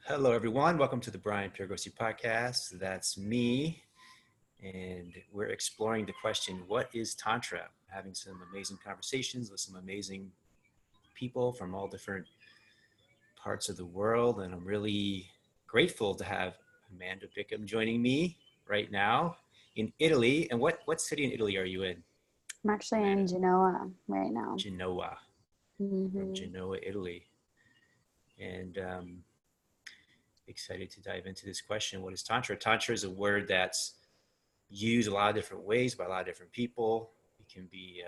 Hello, everyone. Welcome to the Piergrossi Podcast. That's me. And we're exploring the question, what is Tantra? Having some amazing conversations with some amazing people from all different parts of the world. And I'm really grateful to have Amanda Biccum joining me right now in Italy. And what city in Italy are you in? I'm actually Amanda? in Genoa right now. Genoa. From Genoa, Italy. And excited to dive into this question. What is Tantra? Tantra is a word that's used a lot of different ways by a lot of different people. It can be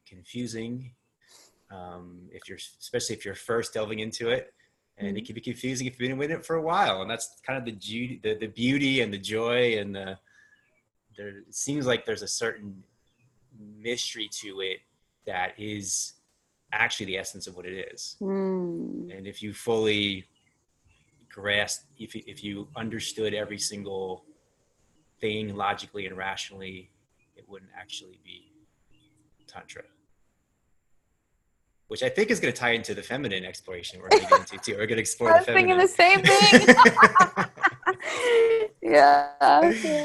confusing especially if you're first delving into it, and it can be confusing if you've been with it for a while. And that's kind of the beauty and the joy, and it seems like there's a certain mystery to it that is actually the essence of what it is. And if you fully grasp, if you understood every single thing logically and rationally, it wouldn't actually be Tantra, which I think is going to tie into the feminine exploration we're going to get into too. We're going to explore the feminine. I was thinking the same thing. Yeah.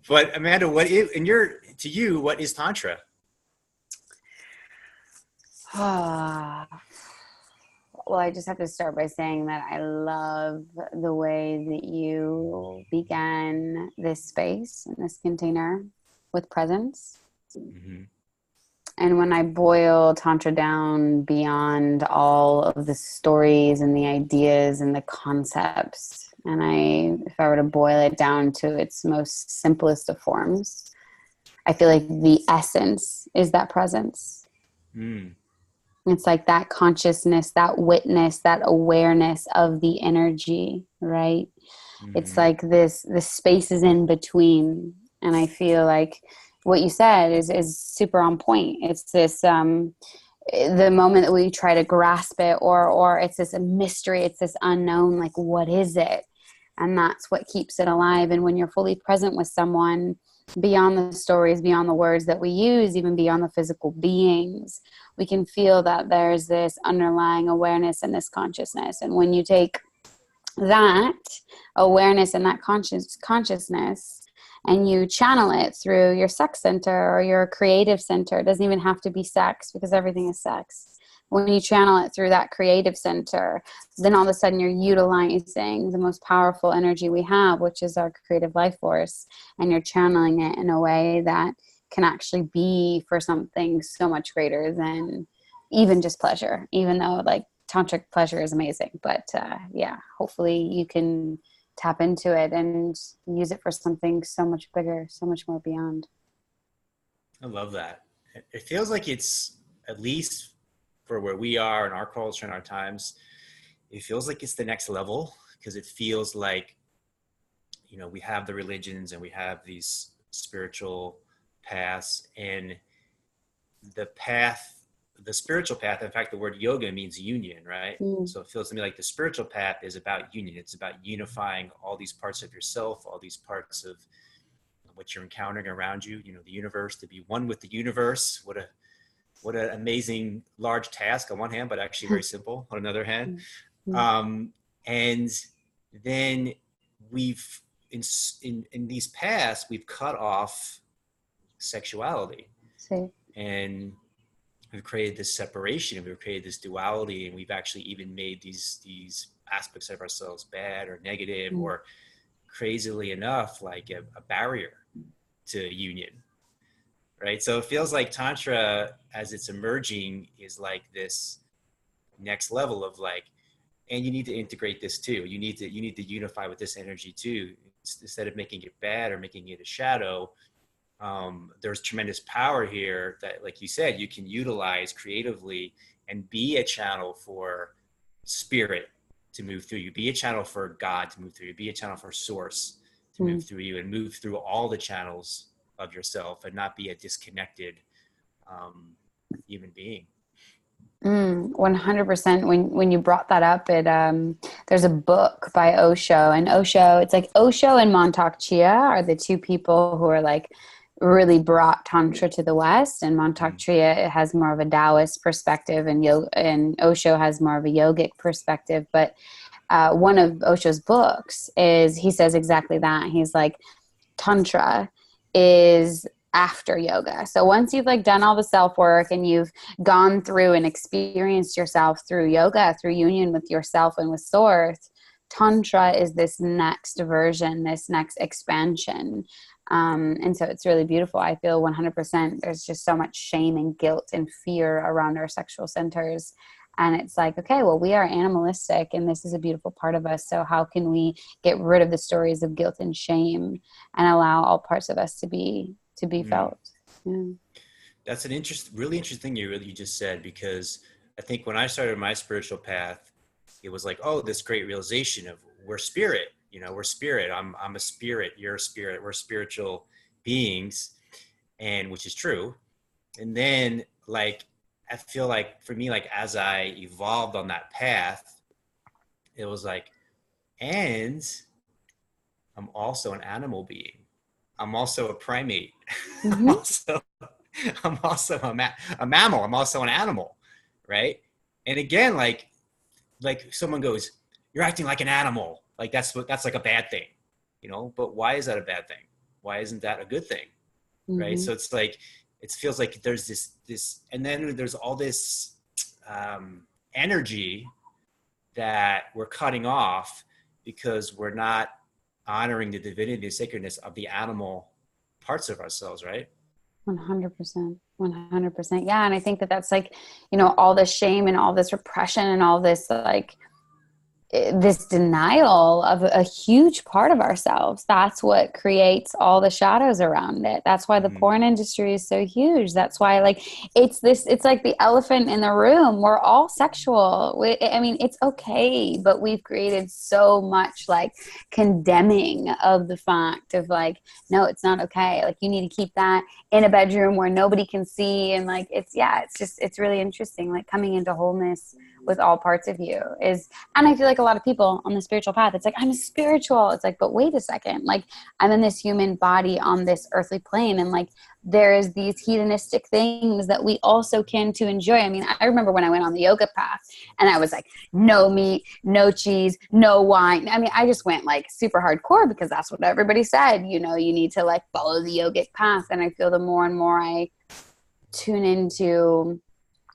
But Amanda, what is Tantra? Well, I just have to start by saying that I love the way that you began this space and this container with presence. Mm-hmm. And when I boil Tantra down beyond all of the stories and the ideas and the concepts, and if I were to boil it down to its most simplest of forms, I feel like the essence is that presence. It's like that consciousness, that witness, that awareness of the energy, right? It's like the space is in between. And I feel like what you said is super on point. It's this, the moment that we try to grasp it, or it's this mystery, it's this unknown, like, what is it? And that's what keeps it alive. And when you're fully present with someone, beyond the stories, beyond the words that we use, even beyond the physical beings, we can feel that there's this underlying awareness and this consciousness. And when you take that awareness and that consciousness and you channel it through your sex center or your creative center, it doesn't even have to be sex because everything is sex. When you channel it through that creative center, then all of a sudden you're utilizing the most powerful energy we have, which is our creative life force, and you're channeling it in a way that can actually be for something so much greater than even just pleasure, even though like tantric pleasure is amazing. But hopefully you can tap into it and use it for something so much bigger, so much more beyond. I love that. It feels like it's, at least for where we are in our culture and our times, it feels like it's the next level, because it feels like, we have the religions and we have these spiritual paths, and the spiritual path, in fact, the word yoga means union, right? So it feels to me like the spiritual path is about union. It's about unifying all these parts of yourself, all these parts of what you're encountering around you, the universe, to be one with the universe. What an amazing large task on one hand, but actually very simple on another hand. And then we've, in these paths, we've cut off sexuality. And we've created this separation, and we've created this duality, and we've actually even made these aspects of ourselves bad or negative, or crazily enough, like a barrier to union. Right. So it feels like Tantra, as it's emerging, is like this next level of like, and you need to integrate this too. You need to unify with this energy too. Instead of making it bad or making it a shadow, there's tremendous power here that, like you said, you can utilize creatively and be a channel for spirit to move through you, be a channel for God to move through you, be a channel for source to move through you, and move through all the channels of yourself, and not be a disconnected human being. 100%. When you brought that up, there's a book by Osho, and it's like Osho and Montauk Chia are the two people who are like really brought Tantra to the West, and Montauk Chia has more of a Taoist perspective, and Osho has more of a yogic perspective. But one of Osho's books is, he says exactly that. He's like, Tantra is after yoga. So once you've like done all the self work and you've gone through and experienced yourself through yoga, through union with yourself and with source, Tantra is this next version, this next expansion. And so it's really beautiful. I feel 100% there's just so much shame and guilt and fear around our sexual centers. And it's like, okay, well, we are animalistic and this is a beautiful part of us. So how can we get rid of the stories of guilt and shame and allow all parts of us to be felt? Yeah. That's an really interesting thing you just said, because I think when I started my spiritual path, it was like, oh, this great realization of we're spirit, we're spirit. I'm a spirit, you're a spirit, we're spiritual beings, and which is true. And then like, I feel like for me, like as I evolved on that path, it was like, and I'm also an animal being. I'm also a primate. Mm-hmm. I'm also a mammal. I'm also an animal, right? And again, like someone goes, "You're acting like an animal." Like that's like a bad thing, But why is that a bad thing? Why isn't that a good thing, right? So it's like it feels like there's this, and then there's all this energy that we're cutting off because we're not honoring the divinity, the sacredness of the animal parts of ourselves, right? 100%. 100%. Yeah. And I think that's like, all this shame and all this repression and all this like this denial of a huge part of ourselves. That's what creates all the shadows around it. That's why the porn industry is so huge. That's why like it's like the elephant in the room. We're all sexual. It's okay, but we've created so much like condemning of the fact of like, no, it's not okay. Like you need to keep that in a bedroom where nobody can see. And like, it's really interesting, like coming into wholeness with all parts of you is, and I feel like a lot of people on the spiritual path, it's like, I'm spiritual. It's like, but wait a second, like I'm in this human body on this earthly plane. And like, there is these hedonistic things that we also can to enjoy. I remember when I went on the yoga path and I was like, no meat, no cheese, no wine. I just went like super hardcore because that's what everybody said, you need to like follow the yogic path. And I feel the more and more I tune into,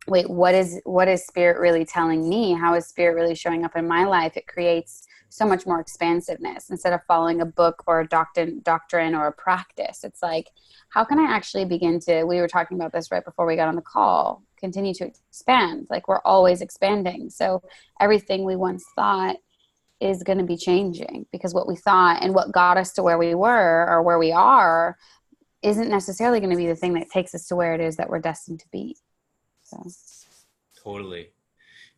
wait, what is spirit really telling me? How is spirit really showing up in my life? It creates so much more expansiveness instead of following a book or a doctrine or a practice. It's like, how can I actually begin to, we were talking about this right before we got on the call, continue to expand. Like we're always expanding. So everything we once thought is going to be changing because what we thought and what got us to where we were or where we are isn't necessarily going to be the thing that takes us to where it is that we're destined to be. So. Totally.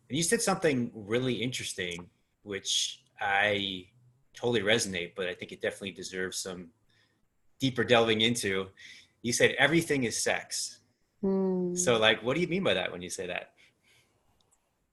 And you said something really interesting, which I totally resonate, but I think it definitely deserves some deeper delving into. You said everything is sex. So like, what do you mean by that when you say that?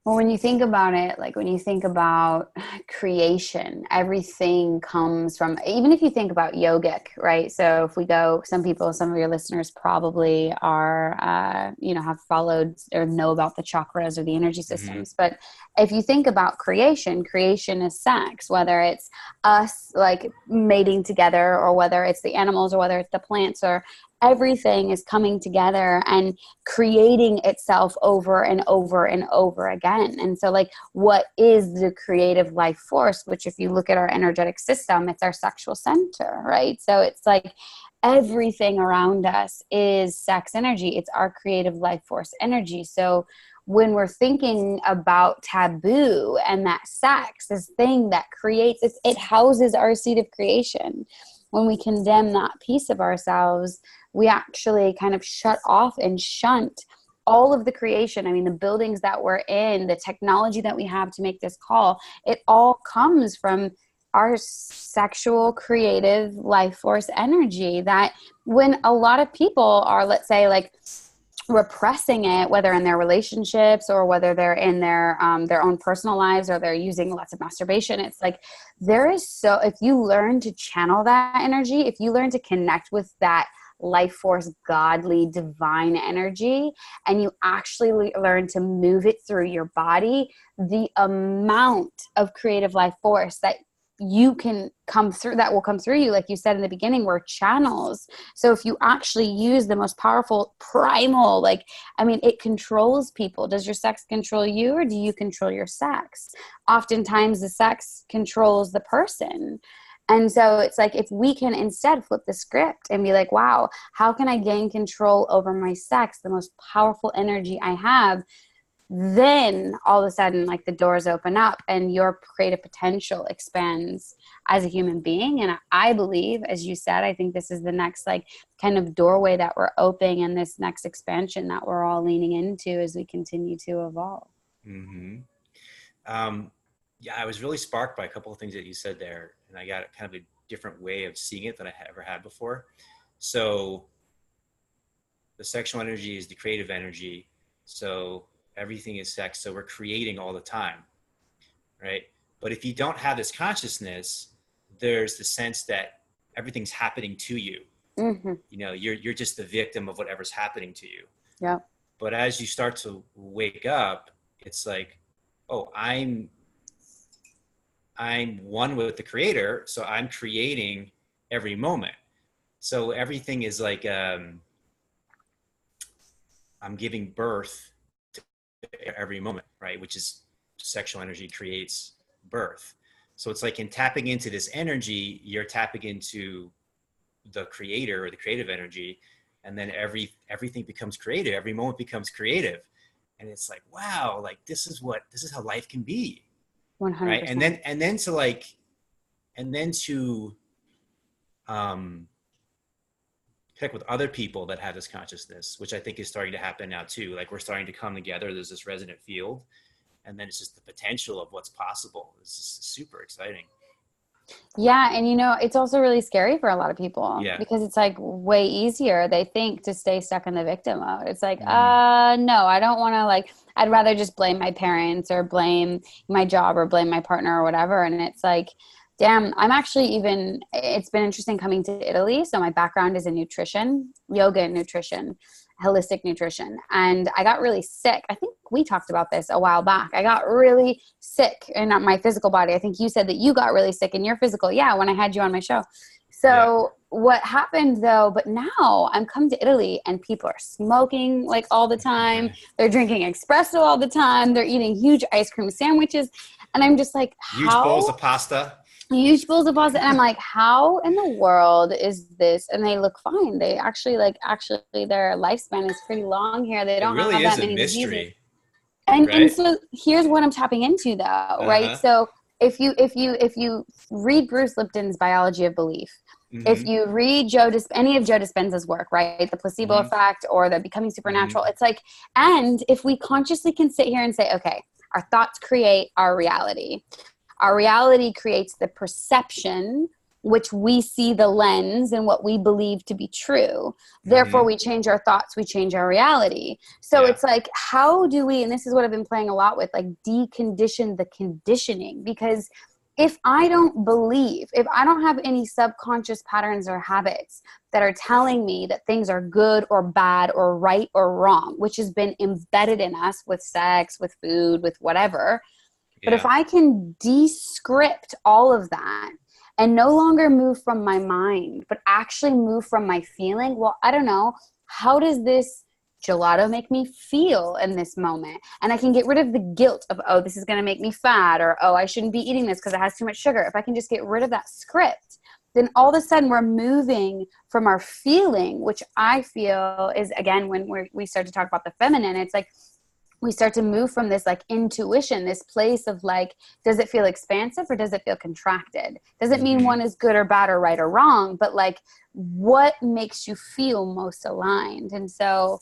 Well, when you think about it, like when you think about creation, everything comes from, even if you think about yogic, right? So if we go, some of your listeners probably are, have followed or know about the chakras or the energy systems. But if you think about creation is sex, whether it's us like mating together or whether it's the animals or whether it's the plants, or everything is coming together and creating itself over and over and over again. And so like, what is the creative life force? Which if you look at our energetic system, it's our sexual center, right? So it's like everything around us is sex energy. It's our creative life force energy. So when we're thinking about taboo and that sex, this thing that creates, it houses our seed of creation. When we condemn that piece of ourselves, we actually kind of shut off and shunt all of the creation. The buildings that we're in, the technology that we have to make this call, it all comes from our sexual creative life force energy. That when a lot of people are, let's say, like repressing it, whether in their relationships or whether they're in their own personal lives or they're using lots of masturbation, it's like if you learn to channel that energy, if you learn to connect with that life force, godly, divine energy, and you actually learn to move it through your body, the amount of creative life force that you can come through, that will come through you, like you said in the beginning, we're channels. So if you actually use the most powerful primal, like, I mean, it controls people. Does your sex control you, or do you control your sex? Oftentimes the sex controls the person. And so it's like, if we can instead flip the script and be like, wow, how can I gain control over my sex, the most powerful energy I have? Then all of a sudden, like, the doors open up and your creative potential expands as a human being. And I believe, as you said, I think this is the next, like, kind of doorway that we're opening, and this next expansion that we're all leaning into as we continue to evolve. Mm-hmm. Yeah, I was really sparked by a couple of things that you said there, and I got kind of a different way of seeing it than I ever had before. So the sexual energy is the creative energy. So everything is sex. So we're creating all the time, right? But if you don't have this consciousness, there's the sense that everything's happening to you. Mm-hmm. You know, you're just the victim of whatever's happening to you. Yeah. But as you start to wake up, it's like, oh, I'm one with the creator, so I'm creating every moment. So everything is like, I'm giving birth to every moment, right? Which is sexual energy creates birth. So it's like, in tapping into this energy, you're tapping into the creator or the creative energy, and then everything becomes creative. Every moment becomes creative, and it's like, wow, like this is how life can be. 100%. Right. And then to connect with other people that have this consciousness, which I think is starting to happen now too. Like, we're starting to come together. There's this resonant field, and then it's just the potential of what's possible. It's just super exciting. Yeah. And, you know, it's also really scary for a lot of people, because it's like way easier, they think, to stay stuck in the victim mode. It's like, no, I don't want to, like, I'd rather just blame my parents or blame my job or blame my partner or whatever. And it's like, damn, I'm actually it's been interesting coming to Italy. So my background is in nutrition, yoga and nutrition, holistic nutrition. And I got really sick. I think we talked about this a while back. I got really sick in my physical body. I think you said that you got really sick in your physical. Yeah, when I had you on my show. So what happened though, but now I'm coming to Italy and people are smoking like all the time. They're drinking espresso all the time. They're eating huge ice cream sandwiches. And I'm just like, huge bowls of pasta. Huge bowls of pasta. And I'm like, how in the world is this? And they look fine. They actually their lifespan is pretty long here. They don't have that many diseases. And so here's what I'm tapping into though, right? So if you read Bruce Lipton's Biology of Belief, if you read any of Joe Dispenza's work, right? The Placebo Effect or the Becoming Supernatural, it's like, and if we consciously can sit here and say, okay, our thoughts create our reality. Our reality creates the perception, which we see the lens and what we believe to be true. Therefore, we change our thoughts, we change our reality. So it's like, how do we, and this is what I've been playing a lot with, like, decondition the conditioning? Because if I don't have any subconscious patterns or habits that are telling me that things are good or bad or right or wrong, which has been embedded in us with sex, with food, with whatever. But if I can descript all of that and no longer move from my mind, but actually move from my feeling, well, I don't know, how does this gelato make me feel in this moment? And I can get rid of the guilt of, oh, this is going to make me fat, or, oh, I shouldn't be eating this because it has too much sugar. If I can just get rid of that script, then all of a sudden we're moving from our feeling, which I feel is, again, when we start to talk about the feminine, it's like, we start to move from this like intuition, this place of like, does it feel expansive or does it feel contracted? Doesn't mean one is good or bad or right or wrong, but like, what makes you feel most aligned? And so,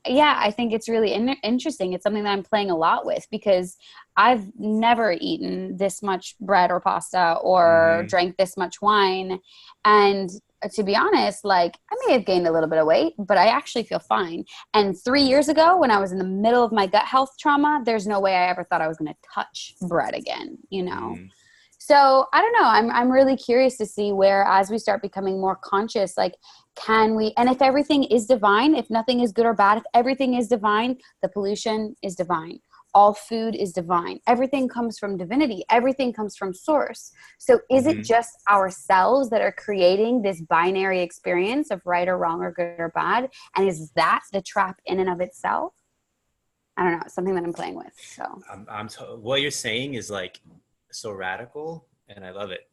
yeah, I think it's really interesting. It's something that I'm playing a lot with, because I've never eaten this much bread or pasta or drank this much wine. And to be honest, like, I may have gained a little bit of weight, but I actually feel fine. And 3 years ago, when I was in the middle of my gut health trauma, there's no way I ever thought I was going to touch bread again, you know? So I don't know. I'm really curious to see where, as we start becoming more conscious, like, can we, and if everything is divine, if nothing is good or bad, if everything is divine, the pollution is divine. All food is divine. Everything comes from divinity. Everything comes from source. So is it just ourselves that are creating this binary experience of right or wrong or good or bad? And is that the trap in and of itself? I don't know. It's something that I'm playing with. So what you're saying is like so radical, and I love it.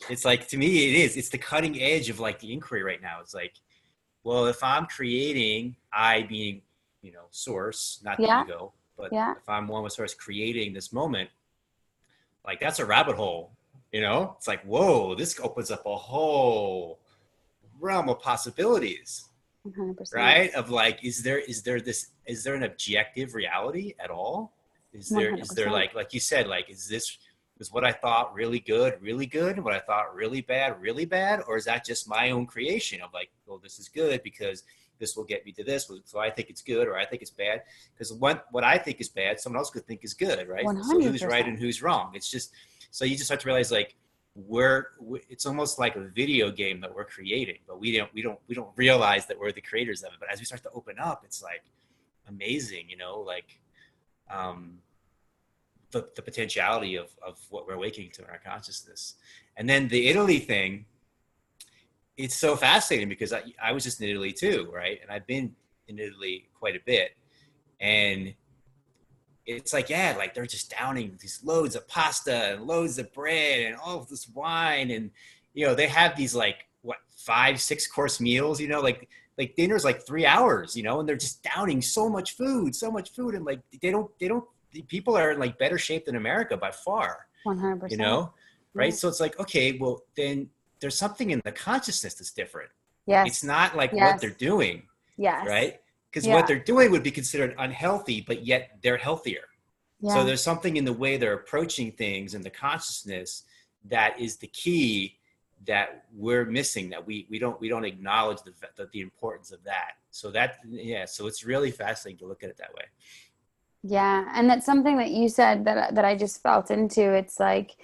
It's like, to me, it's the cutting edge of like the inquiry right now. It's like, well, if I'm creating, I being, source, not the ego, but if I'm one with source creating this moment, like that's a rabbit hole, it's like, whoa, this opens up a whole realm of possibilities. 100%. Right? Of like, is there an objective reality at all? Is there 100%. like you said, like, is what I thought really good, what I thought really bad, or is that just my own creation of like, well, this is good because this will get me to this, so I think it's good, or I think it's bad, because what I think is bad, someone else could think is good, right? 100%. So who's right and who's wrong? It's just, so you just have to realize, like, it's almost like a video game that we're creating, but we don't realize that we're the creators of it. But as we start to open up, it's like amazing, like the potentiality of what we're awakening to in our consciousness. And then the Italy thing, it's so fascinating because I was just in Italy too, right? And I've been in Italy quite a bit, and it's like, yeah, like they're just downing these loads of pasta and loads of bread and all of this wine. And, they have these like, 5-6 course meals, like dinner's like 3 hours, and they're just downing so much food. And like, people are in like better shape than America by far, 100%. right? So it's like, okay, well then there's something in the consciousness that's different. Yes. It's not like what they're doing. Yes. Right? Because what they're doing would be considered unhealthy, but yet they're healthier. Yeah. So there's something in the way they're approaching things and the consciousness that is the key that we're missing, that we don't acknowledge the importance of that. So so it's really fascinating to look at it that way. Yeah. And that's something that you said that I just felt into. It's like,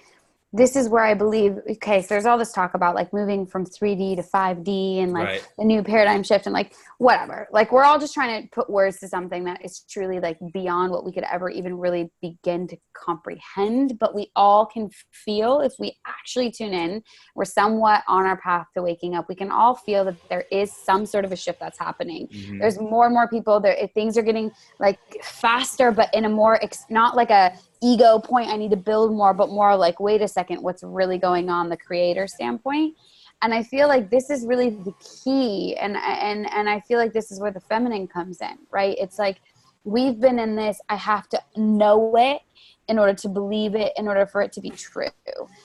this is where I believe, okay, so there's all this talk about like moving from 3D to 5D and like the new paradigm shift and like whatever. Like, we're all just trying to put words to something that is truly like beyond what we could ever even really begin to comprehend. But we all can feel, if we actually tune in, we're somewhat on our path to waking up. We can all feel that there is some sort of a shift that's happening. Mm-hmm. There's more and more people there. Things are getting like faster, but in a more, not like a ego point, I need to build more, but more like, wait a second, what's really going on, the creator standpoint. And I feel like this is really the key. And I feel like this is where the feminine comes in, right? It's like, we've been in this, I have to know it in order to believe it, in order for it to be true.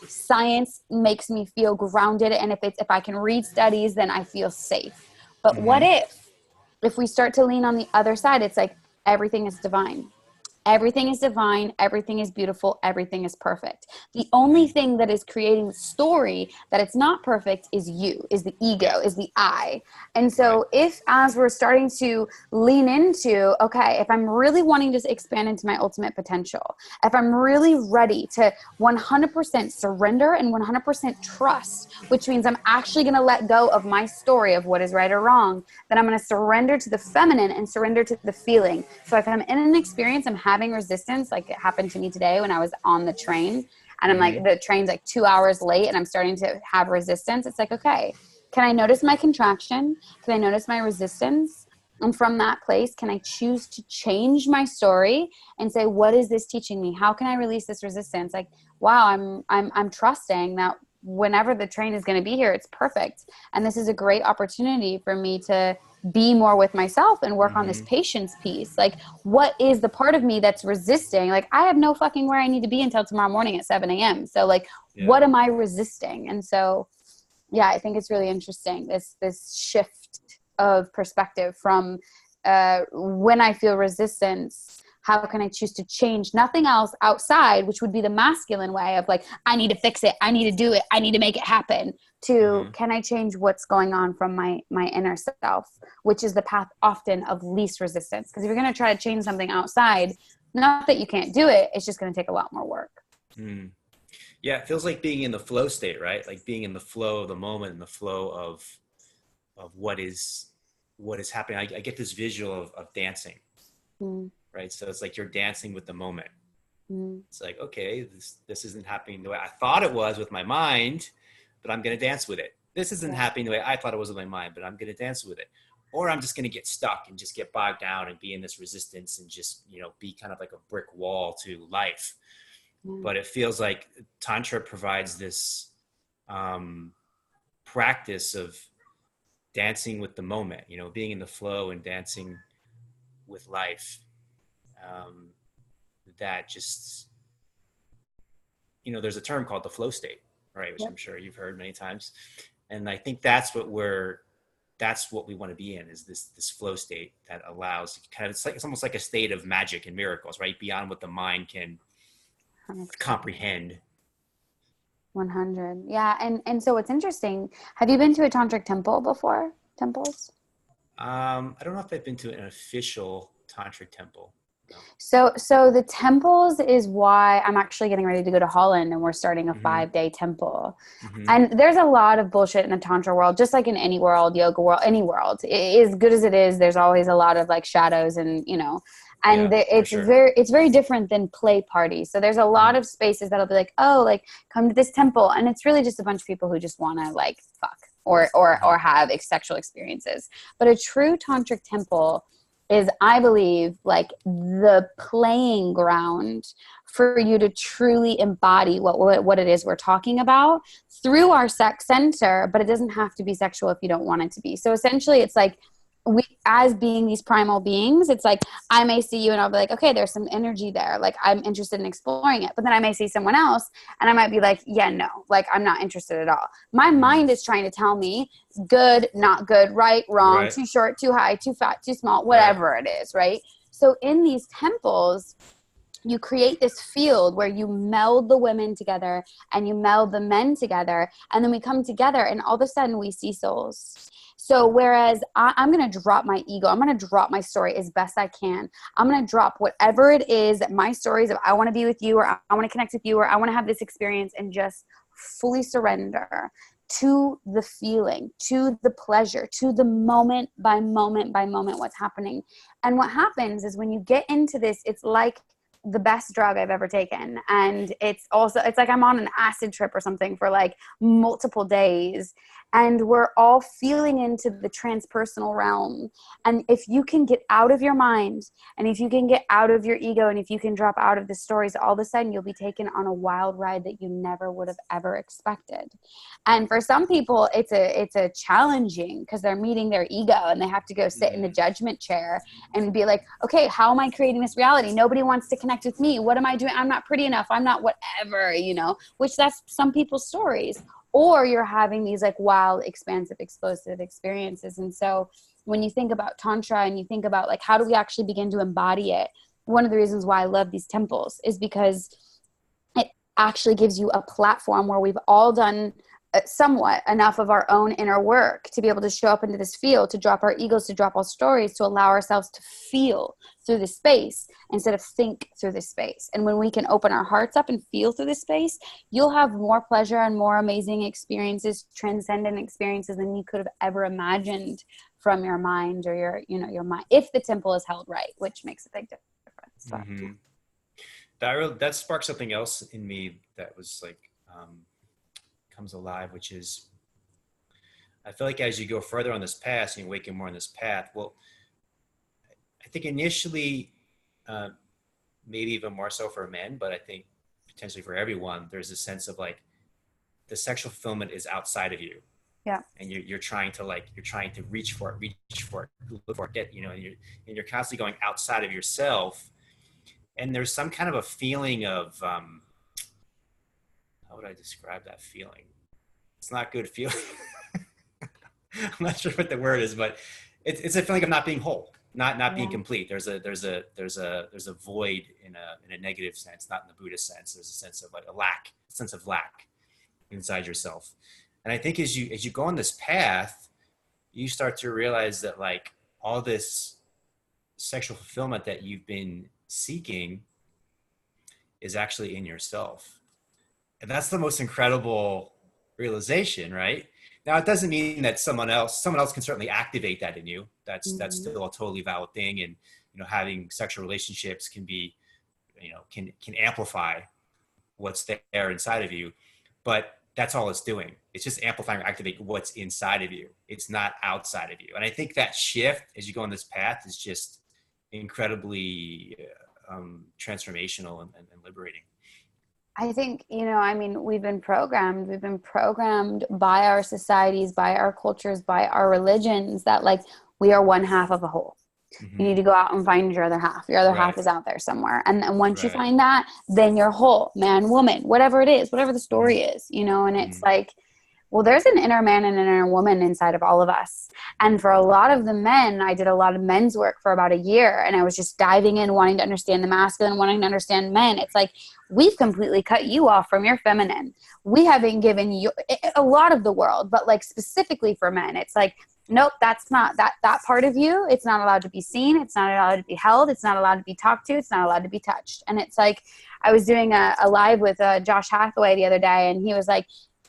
Science makes me feel grounded. And if I can read studies, then I feel safe. But what if we start to lean on the other side? It's like, everything is divine. Everything is divine. Everything is beautiful. Everything is perfect. The only thing that is creating the story that it's not perfect is you, is the ego, is the I. And so if, as we're starting to lean into, okay, if I'm really wanting to expand into my ultimate potential, if I'm really ready to 100% surrender and 100% trust, which means I'm actually going to let go of my story of what is right or wrong, then I'm going to surrender to the feminine and surrender to the feeling. So if I'm in an experience, I'm having resistance, like it happened to me today when I was on the train, and I'm like, the train's like 2 hours late and I'm starting to have resistance. It's like, okay, can I notice my contraction? Can I notice my resistance? And from that place, can I choose to change my story and say, what is this teaching me? How can I release this resistance? Like, wow, I'm trusting that whenever the train is going to be here, it's perfect. And this is a great opportunity for me to be more with myself and work on this patience piece. Like, what is the part of me that's resisting? Like, I have no fucking where I need to be until tomorrow morning at 7 a.m. So like, what am I resisting? And so, yeah, I think it's really interesting, this shift of perspective from when I feel resistance, how can I choose to change nothing else outside, which would be the masculine way of like, I need to fix it, I need to do it, I need to make it happen, to can I change what's going on from my inner self, which is the path often of least resistance. Because if you're going to try to change something outside, not that you can't do it, it's just going to take a lot more work. Yeah, it feels like being in the flow state, right? Like being in the flow of the moment and the flow of what is happening. I get this visual of dancing, Mm, right? So it's like you're dancing with the moment. mm, It's like, okay, this isn't happening the way I thought it was with my mind, but I'm going to dance with it. This isn't yeah. happening the way I thought it was with my mind, but I'm going to dance with it. Or I'm just going to get stuck and just get bogged down and be in this resistance and just, be kind of like a brick wall to life. Yeah. But it feels like Tantra provides this practice of dancing with the moment, being in the flow and dancing with life. Um, that just, there's a term called the flow state, right? Which Yep. I'm sure you've heard many times. And I think that's what we want to be in, is this flow state that allows it's almost like a state of magic and miracles, right? Beyond what the mind can 100%. comprehend. 100. Yeah. And so it's interesting. Have you been to a tantric temple before? Temples? I don't know if I've been to an official tantric temple. No. So the temples is why I'm actually getting ready to go to Holland, and we're starting a Mm-hmm. 5-day temple. Mm-hmm. And there's a lot of bullshit in the tantra world, just like in any world, yoga world, any world. As good as it is, there's always a lot of like shadows and, Yeah, for sure. it's very different than play parties. So there's a lot Mm-hmm. of spaces that'll be like, oh, like come to this temple. And it's really just a bunch of people who just want to like fuck or have sexual experiences. But a true tantric temple is, I believe, like the playing ground for you to truly embody what it is we're talking about through our sex center, but it doesn't have to be sexual if you don't want it to be. So essentially it's like, we, as being these primal beings, it's like I may see you and I'll be like, okay, there's some energy there, like I'm interested in exploring it. But then I may see someone else and I might be like, yeah, no, like I'm not interested at all. My mind is trying to tell me good, not good, right, wrong, Right. too short, too high, too fat, too small, Right. whatever it is, right? So in these temples, you create this field where you meld the women together and you meld the men together, and then we come together and all of a sudden we see souls. So whereas I'm going to drop my ego, I'm going to drop my story as best I can. I'm going to drop whatever it is that my stories of I want to be with you, or I want to connect with you, or I want to have this experience, and just fully surrender to the feeling, to the pleasure, to the moment by moment by moment what's happening. And what happens is when you get into this, it's like the best drug I've ever taken. And it's like I'm on an acid trip or something for like multiple days. And we're all feeling into the transpersonal realm. And if you can get out of your mind, and if you can get out of your ego, and if you can drop out of the stories, all of a sudden you'll be taken on a wild ride that you never would have ever expected. And for some people, it's a challenging, because they're meeting their ego and they have to go sit in the judgment chair and be like, okay, how am I creating this reality? Nobody wants to connect with me. What am I doing? I'm not pretty enough. I'm not whatever, which that's some people's stories. Or you're having these like wild, expansive, explosive experiences. And so when you think about Tantra and you think about like, how do we actually begin to embody it? One of the reasons why I love these temples is because it actually gives you a platform where we've all done somewhat enough of our own inner work to be able to show up into this field, to drop our egos, to drop our stories, to allow ourselves to feel through the space instead of think through the space. And when we can open our hearts up and feel through the space, you'll have more pleasure and more amazing experiences, transcendent experiences than you could have ever imagined from your mind or your mind, if the temple is held right, which makes a big difference. So. Mm-hmm. That sparked something else in me that was like comes alive, which is, I feel like as you go further on this path and you awaken more on this path, well, I think initially, maybe even more so for men, but I think potentially for everyone, there's a sense of like the sexual fulfillment is outside of you. Yeah. And you're trying to reach for it, look for it, get, and you're constantly going outside of yourself. And there's some kind of a feeling of, how would I describe that feeling? It's not good feeling. I'm not sure what the word is, but it's a feeling of not being whole, not being complete. There's a void in a negative sense, not in the Buddhist sense. There's a sense of like a sense of lack inside yourself. And I think as you go on this path, you start to realize that like all this sexual fulfillment that you've been seeking is actually in yourself. And that's the most incredible realization, right? Now, it doesn't mean that someone else can certainly activate that in you. That's Mm-hmm. still a totally valid thing. And, having sexual relationships can be, can amplify what's there inside of you, but that's all it's doing. It's just amplifying or activating what's inside of you. It's not outside of you. And I think that shift as you go on this path is just incredibly transformational and liberating. I think, I mean, we've been programmed by our societies, by our cultures, by our religions that like we are one half of a whole. Mm-hmm. You need to go out and find your other half. Your other half is out there somewhere. And then once you find that, then you're whole, man, woman, whatever it is, whatever the story is, and it's like, well, there's an inner man and an inner woman inside of all of us. And for a lot of the men, I did a lot of men's work for about a year, and I was just diving in, wanting to understand the masculine, wanting to understand men. It's like, we've completely cut you off from your feminine. We haven't given you a lot of the world, but like specifically for men, it's like, nope, that's not that part of you. It's not allowed to be seen. It's not allowed to be held. It's not allowed to be talked to. It's not allowed to be touched. And it's like, I was doing a live with Josh Hathaway the other day, and he was like,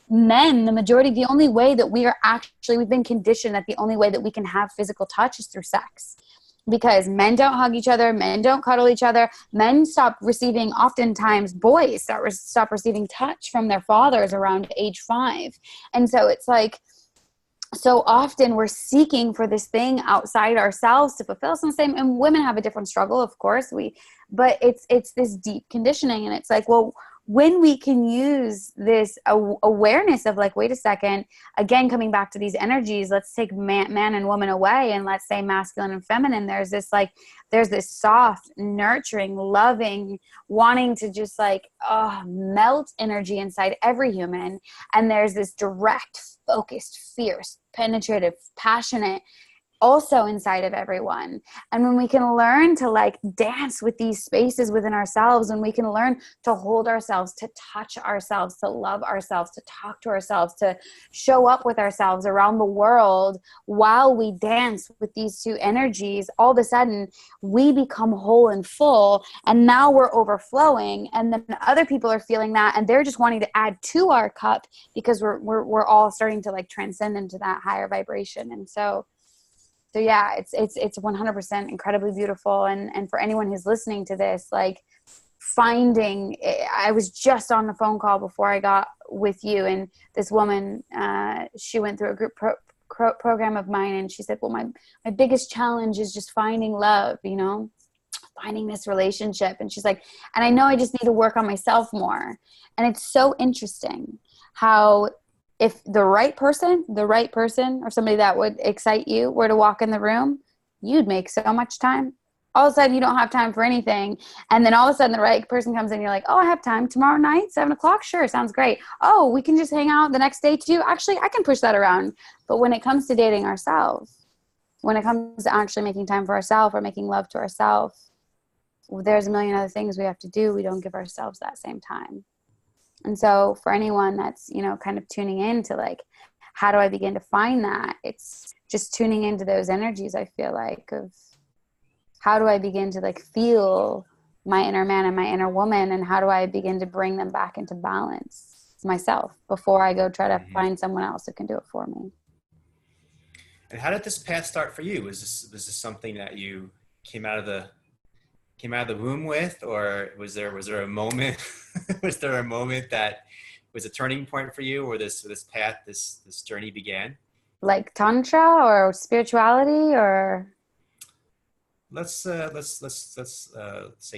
men, the only way that we've been conditioned that the only way that we can have physical touch is through sex. Because men don't hug each other, men don't cuddle each other, men stop receiving, oftentimes boys stop receiving touch from their fathers around age 5. And so it's like, so often we're seeking for this thing outside ourselves to fulfill some same, and women have a different struggle, of course, but it's this deep conditioning. And it's like, well, when we can use this awareness of like, wait a second, again, coming back to these energies, let's take man and woman away, and let's say masculine and feminine. There's this soft, nurturing, loving, wanting to just like, melt energy inside every human. And there's this direct, focused, fierce, penetrative, passionate also inside of everyone. And when we can learn to like dance with these spaces within ourselves, when we can learn to hold ourselves, to touch ourselves, to love ourselves, to talk to ourselves, to show up with ourselves around the world while we dance with these two energies, all of a sudden we become whole and full, and now we're overflowing. And then other people are feeling that, and they're just wanting to add to our cup because we're all starting to like transcend into that higher vibration. And so yeah, it's 100% incredibly beautiful. And for anyone who's listening to this, like I was just on the phone call before I got with you, and this woman, she went through a group program of mine, and she said, well, my biggest challenge is just finding love, finding this relationship. And she's like, and I know I just need to work on myself more. And it's so interesting how if the right person or somebody that would excite you were to walk in the room, you'd make so much time. All of a sudden you don't have time for anything. And then all of a sudden the right person comes in, you're like, oh, I have time tomorrow night, 7:00. Sure. Sounds great. Oh, we can just hang out the next day too. Actually, I can push that around. But when it comes to dating ourselves, when it comes to actually making time for ourselves or making love to ourselves, there's a million other things we have to do. We don't give ourselves that same time. And so for anyone that's, kind of tuning in to like, how do I begin to find that? It's just tuning into those energies, I feel like, of how do I begin to like feel my inner man and my inner woman, and how do I begin to bring them back into balance myself before I go try to find someone else who can do it for me. And how did this path start for you? Was this something that you came out of the womb with, or was there a moment was there a moment that was a turning point for you, or this path, this journey began? Like Tantra or spirituality, or let's say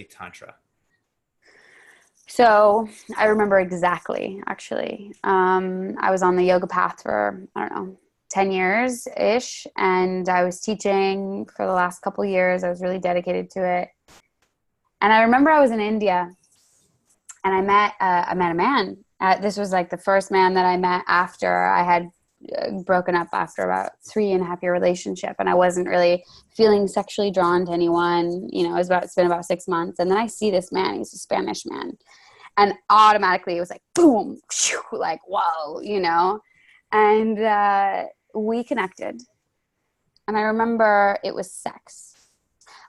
Tantra. So I remember exactly, actually. I was on the yoga path for, 10 years ish. And I was teaching for the last couple years. I was really dedicated to it. And I remember I was in India, and I met a man. This was like the first man that I met after I had broken up after about 3.5 year relationship. And I wasn't really feeling sexually drawn to anyone. It's been about 6 months. And then I see this man, he's a Spanish man. And automatically it was like, boom, whew, like, whoa, and we connected. And I remember it was sex.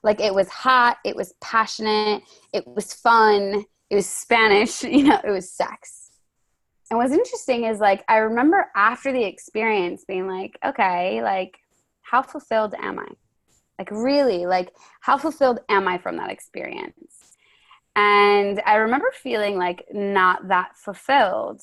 Like, it was hot, it was passionate, it was fun, it was Spanish, it was sex. And what's interesting is like, I remember after the experience being like, okay, like how fulfilled am I? Like really, like how fulfilled am I from that experience? And I remember feeling like not that fulfilled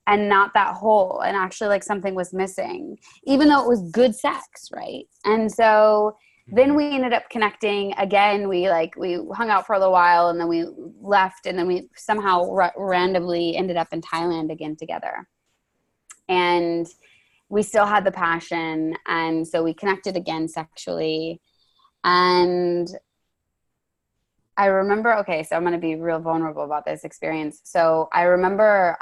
and not that whole, and actually like something was missing, even though it was good sex, right? And so then we ended up connecting again. We hung out for a little while, and then we left, and then we somehow randomly ended up in Thailand again together. And we still had the passion, and so we connected again sexually. And I remember, okay, so I'm going to be real vulnerable about this experience. So I remember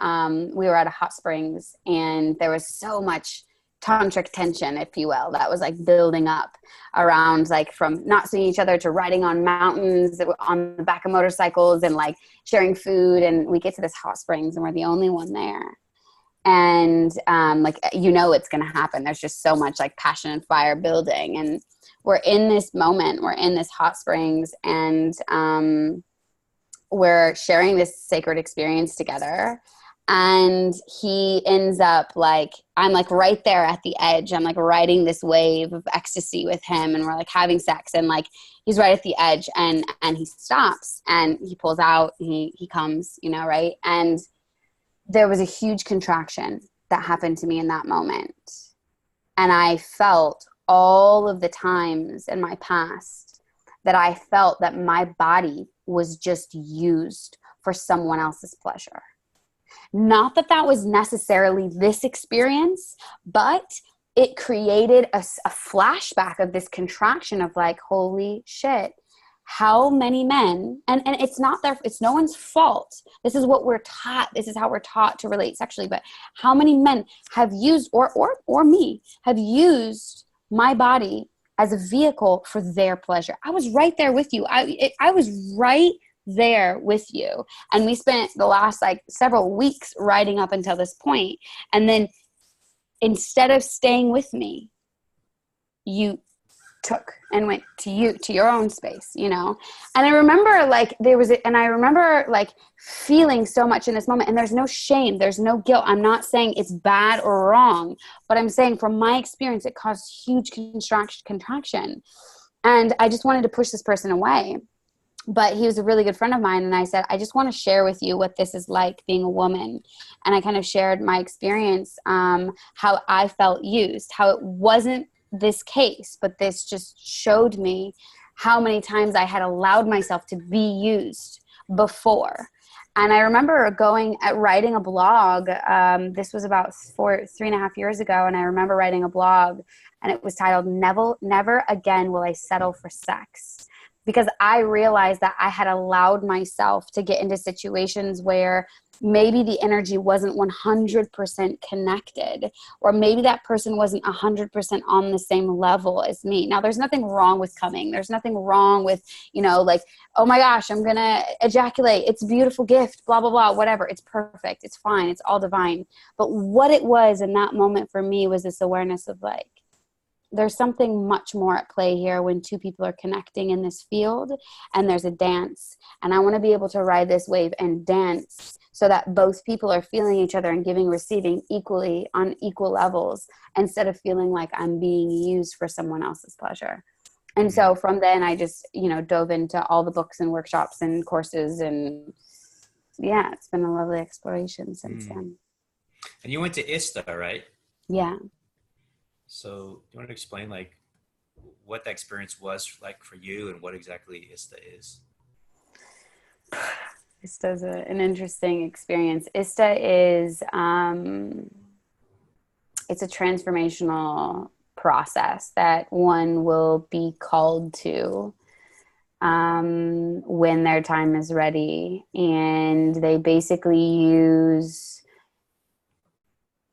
we were at a hot springs, and there was so much tantric tension, if you will, that was like building up around, like from not seeing each other to riding on mountains on the back of motorcycles and like sharing food. And we get to this hot springs, and we're the only one there. And like, you know, it's going to happen. There's just so much like passion and fire building. And we're in this moment, we're in this hot springs, and we're sharing this sacred experience together. And he ends up like, I'm like right there at the edge. I'm like riding this wave of ecstasy with him, and we're like having sex, and like he's right at the edge, and he stops, and he pulls out, he comes, you know, right? And there was a huge contraction that happened to me in that moment. And I felt all of the times in my past that I felt that my body was just used for someone else's pleasure. Not that that was necessarily this experience, but it created a flashback of this contraction of like, holy shit, how many men, and it's no one's fault. This is what we're taught. This is how we're taught to relate sexually. But how many men have used, or me, have used my body as a vehicle for their pleasure? I was right there with you. I was right there with you. And we spent the last like several weeks riding up until this point. And then instead of staying with me, you took and went to your own space, you know? And I remember like I remember like feeling so much in this moment, and there's no shame, there's no guilt. I'm not saying it's bad or wrong, but I'm saying from my experience, it caused huge contraction. And I just wanted to push this person away. But he was a really good friend of mine. And I said, I just want to share with you what this is like being a woman. And I kind of shared my experience, how I felt used, how it wasn't this case, but this just showed me how many times I had allowed myself to be used before. And I remember writing a blog. This was about 3.5 years ago. And I remember writing a blog, and it was titled, Never Again Will I Settle for Sex. Because I realized that I had allowed myself to get into situations where maybe the energy wasn't 100% connected, or maybe that person wasn't 100% on the same level as me. Now, there's nothing wrong with coming. There's nothing wrong with, you know, like, oh my gosh, I'm going to ejaculate. It's a beautiful gift, blah, blah, blah, whatever. It's perfect. It's fine. It's all divine. But what it was in that moment for me was this awareness of like, there's something much more at play here when two people are connecting in this field, and there's a dance. And I want to be able to ride this wave and dance so that both people are feeling each other and giving, receiving equally on equal levels, instead of feeling like I'm being used for someone else's pleasure. And so from then I just, you know, dove into all the books and workshops and courses, and yeah, it's been a lovely exploration since then. And you went to ISTA, right? Yeah. So do you want to explain like what the experience was like for you, and what exactly ISTA is? ISTA is an interesting experience. ISTA is, it's a transformational process that one will be called to when their time is ready. And they basically use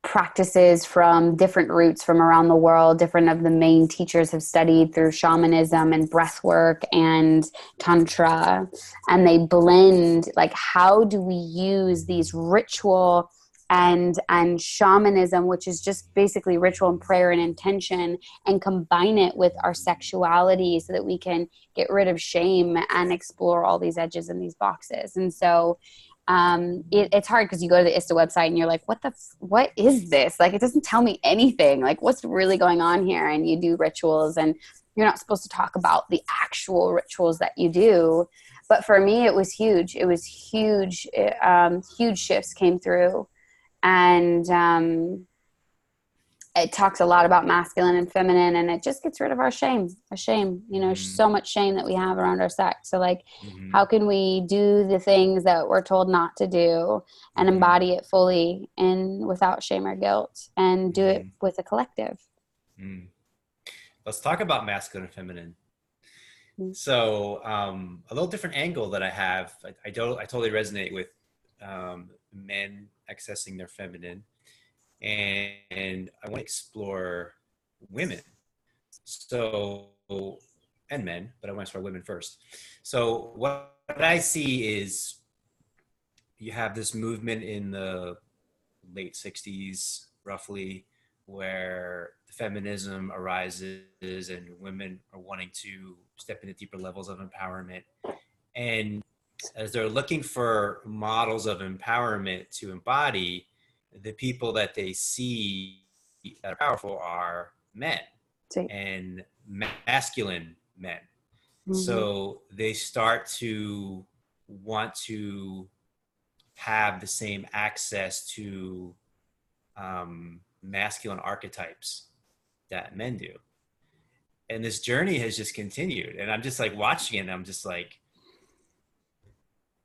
practices from different roots from around the world. Different of the main teachers have studied through shamanism and breath work and Tantra. And they blend, like, how do we use these ritual and shamanism, which is just basically ritual and prayer and intention, and combine it with our sexuality so that we can get rid of shame and explore all these edges and these boxes. And so it's hard because you go to the ISTA website and you're like, what is this? Like, it doesn't tell me anything. Like, what's really going on here? And you do rituals, and you're not supposed to talk about the actual rituals that you do. But for me, it was huge. It was huge. Huge shifts came through. And it talks a lot about masculine and feminine, and it just gets rid of our shame. So much shame that we have around our sex. So like, how can we do the things that we're told not to do and embody it fully and without shame or guilt, and do it with a collective? Let's talk about masculine and feminine. So a little different angle that I have. I totally resonate with men accessing their feminine. And I want to explore women, and men, but I want to explore women first. So what I see is you have this movement in the late 60s, roughly, where feminism arises and women are wanting to step into deeper levels of empowerment. And as they're looking for models of empowerment to embody, the people that they see that are powerful are men and masculine men. So they start to want to have the same access to masculine archetypes that men do. And this journey has just continued. And I'm just like watching it, and I'm just like,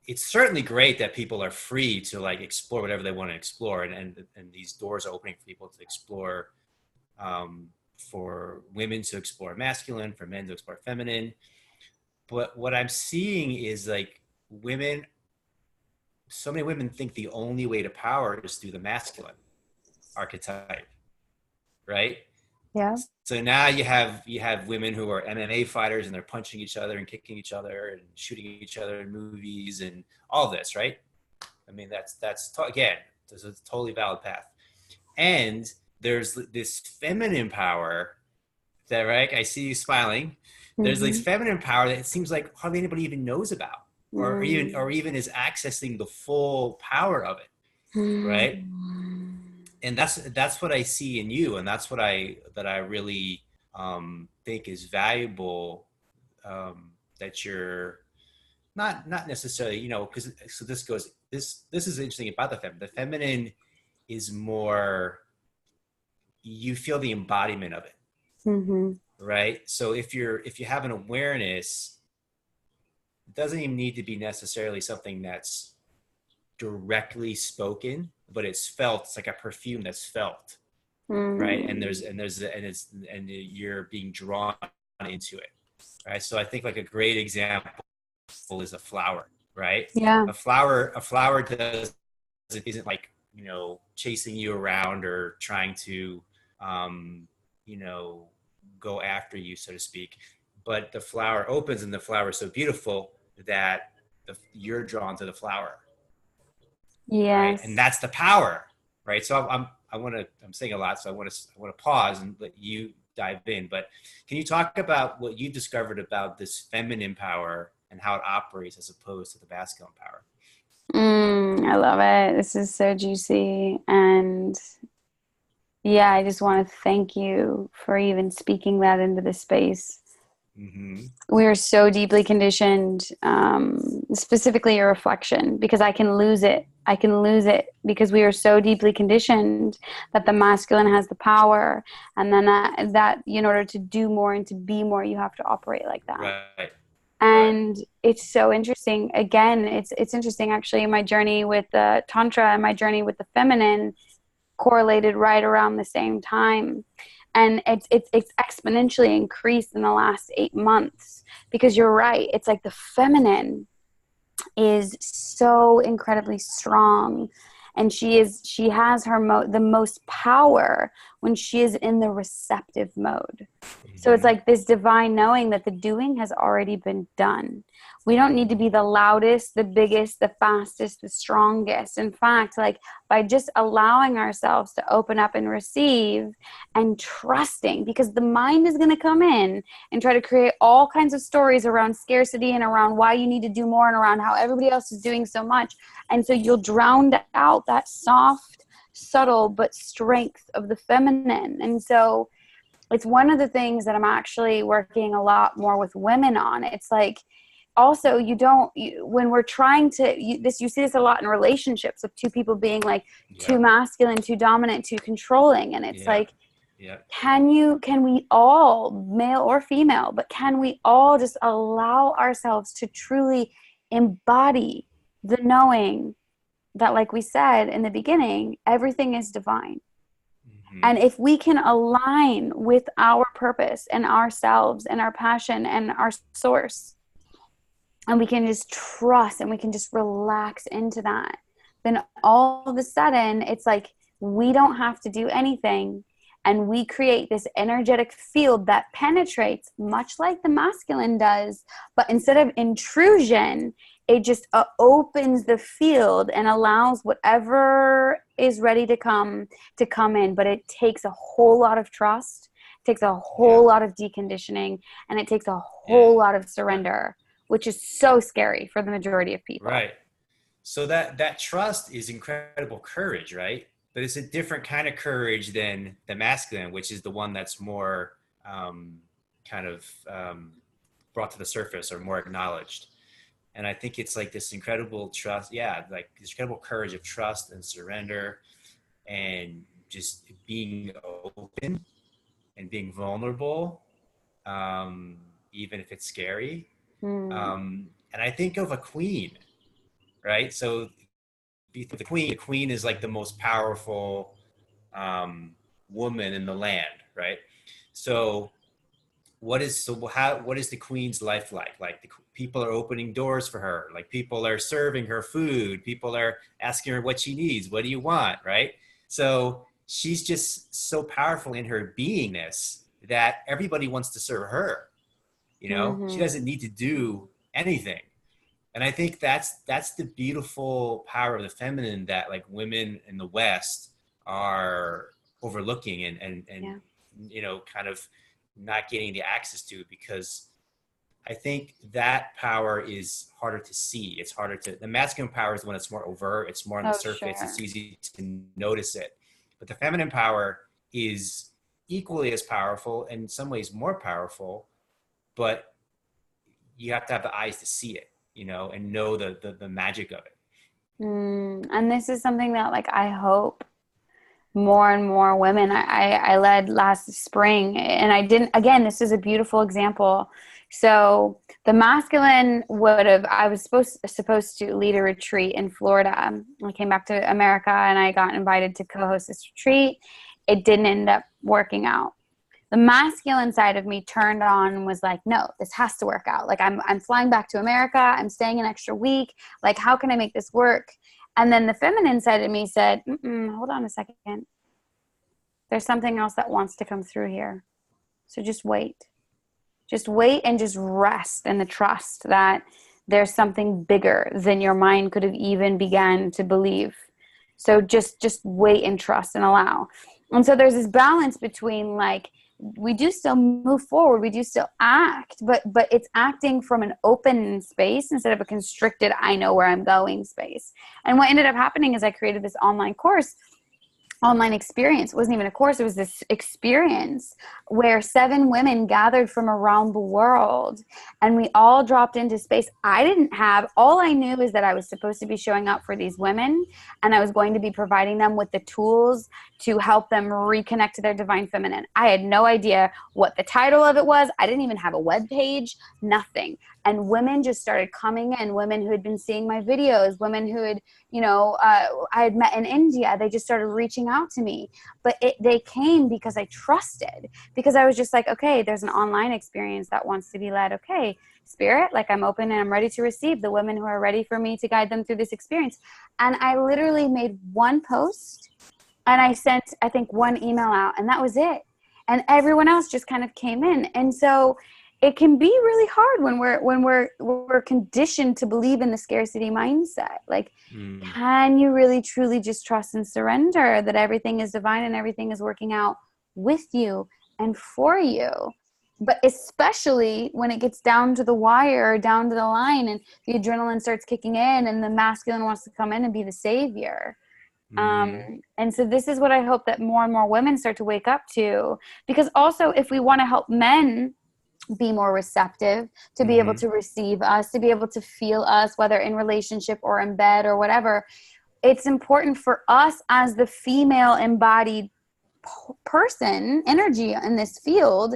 it's certainly great that people are free to like explore whatever they want to explore, and these doors are opening for people to explore, for women to explore masculine, for men to explore feminine. But what I'm seeing is like so many women think the only way to power is through the masculine archetype, right? Yeah. So now you have women who are MMA fighters, and they're punching each other and kicking each other and shooting each other in movies and all this, right? I mean, that's again, there's a totally valid path. And there's this feminine power that, right? I see you smiling. There's this feminine power that it seems like hardly anybody even knows about, or even is accessing the full power of it, right? And that's what I see in you, and that's what I really think is valuable. That you're not necessarily, because so this is interesting about the feminine. The feminine is more, you feel the embodiment of it, right? So if you have an awareness, it doesn't even need to be necessarily something that's directly spoken, but it's felt. It's like a perfume that's felt, right? And you're being drawn into it, right? So I think like a great example is a flower, right? Yeah. A flower isn't like, chasing you around or trying to, go after you, so to speak. But the flower opens, and the flower is so beautiful that you're drawn to the flower. Yes. Right? And that's the power, right? So I'm saying a lot, so I want to pause and let you dive in. But can you talk about what you discovered about this feminine power and how it operates as opposed to the masculine power? I love it. This is so juicy. And yeah, I just want to thank you for even speaking that into the space. We are so deeply conditioned, specifically your reflection, because I can lose it because we are so deeply conditioned that the masculine has the power, and then that in order to do more and to be more, you have to operate like that. Right. And it's so interesting. Again, it's interesting actually. My journey with the Tantra and my journey with the feminine correlated right around the same time. And it's exponentially increased in the last 8 months, because you're right. It's like the feminine is so incredibly strong, and she has the most power when she is in the receptive mode. So it's like this divine knowing that the doing has already been done. We don't need to be the loudest, the biggest, the fastest, the strongest. In fact, like by just allowing ourselves to open up and receive and trusting, because the mind is going to come in and try to create all kinds of stories around scarcity and around why you need to do more and around how everybody else is doing so much. And so you'll drown out that soft, subtle, but strength of the feminine. And so it's one of the things that I'm actually working a lot more with women on. It's like, also, when we're trying to, you see this a lot in relationships of two people being like too masculine, too dominant, too controlling. And it's like, can we all, male or female, but can we all just allow ourselves to truly embody the knowing that, like we said in the beginning, everything is divine. And if we can align with our purpose and ourselves and our passion and our source, and we can just trust and we can just relax into that, then all of a sudden it's like we don't have to do anything, and we create this energetic field that penetrates much like the masculine does, but instead of intrusion, it just opens the field and allows whatever is ready to come in. But it takes a whole lot of trust, it takes a whole lot of deconditioning, and it takes a whole lot of surrender, which is so scary for the majority of people. Right. So that trust is incredible courage, right? But it's a different kind of courage than the masculine, which is the one that's more brought to the surface or more acknowledged. And I think it's like this incredible trust, like this incredible courage of trust and surrender and just being open and being vulnerable, even if it's scary. And I think of a queen, right? So the queen is like the most powerful woman in the land, right? So what is the queen's life like? Like the people are opening doors for her, like people are serving her food, people are asking her what she needs, what do you want, right? So she's just so powerful in her beingness that everybody wants to serve her. She doesn't need to do anything. And I think that's the beautiful power of the feminine that like women in the West are overlooking and kind of not getting the access to, because I think that power is harder to see. It's harder the masculine power is when it's more overt, it's more on the surface, It's easy to notice it. But the feminine power is equally as powerful, and in some ways more powerful, but you have to have the eyes to see it, and know the magic of it. And this is something that like I hope more and more women, I led last spring, and this is a beautiful example. So the masculine I was supposed to lead a retreat in Florida. I came back to America and I got invited to co-host this retreat. It didn't end up working out. The masculine side of me turned on and was like, no, this has to work out. Like I'm flying back to America. I'm staying an extra week. Like, how can I make this work? And then the feminine side of me said, hold on a second. There's something else that wants to come through here. So just wait. Just wait and just rest in the trust that there's something bigger than your mind could have even begun to believe. So just wait and trust and allow. And so there's this balance between like, we do still move forward, we do still act, but it's acting from an open space instead of a constricted, I know where I'm going space. And what ended up happening is I created this online experience. It wasn't even a course, it was this experience where 7 women gathered from around the world, and we all dropped into space. All I knew is that I was supposed to be showing up for these women, and I was going to be providing them with the tools to help them reconnect to their divine feminine. I had no idea what the title of it was. I didn't even have a web page, nothing. And women just started coming in, women who had been seeing my videos, women who had, I had met in India. They just started reaching out to me. But they came because I trusted, because I was just like, okay, there's an online experience that wants to be led. Okay, Spirit, like I'm open and I'm ready to receive the women who are ready for me to guide them through this experience. And I literally made one post and I sent, I think, one email out, and that was it. And everyone else just kind of came in. And so it can be really hard when we're conditioned to believe in the scarcity mindset. Like, can you really truly just trust and surrender that everything is divine and everything is working out with you and for you? But especially when it gets down to the wire, down to the line, and the adrenaline starts kicking in and the masculine wants to come in and be the savior. And so this is what I hope that more and more women start to wake up to, because also if we want to help men be more receptive, to be able to receive us, to be able to feel us, whether in relationship or in bed or whatever, it's important for us as the female embodied person, energy in this field.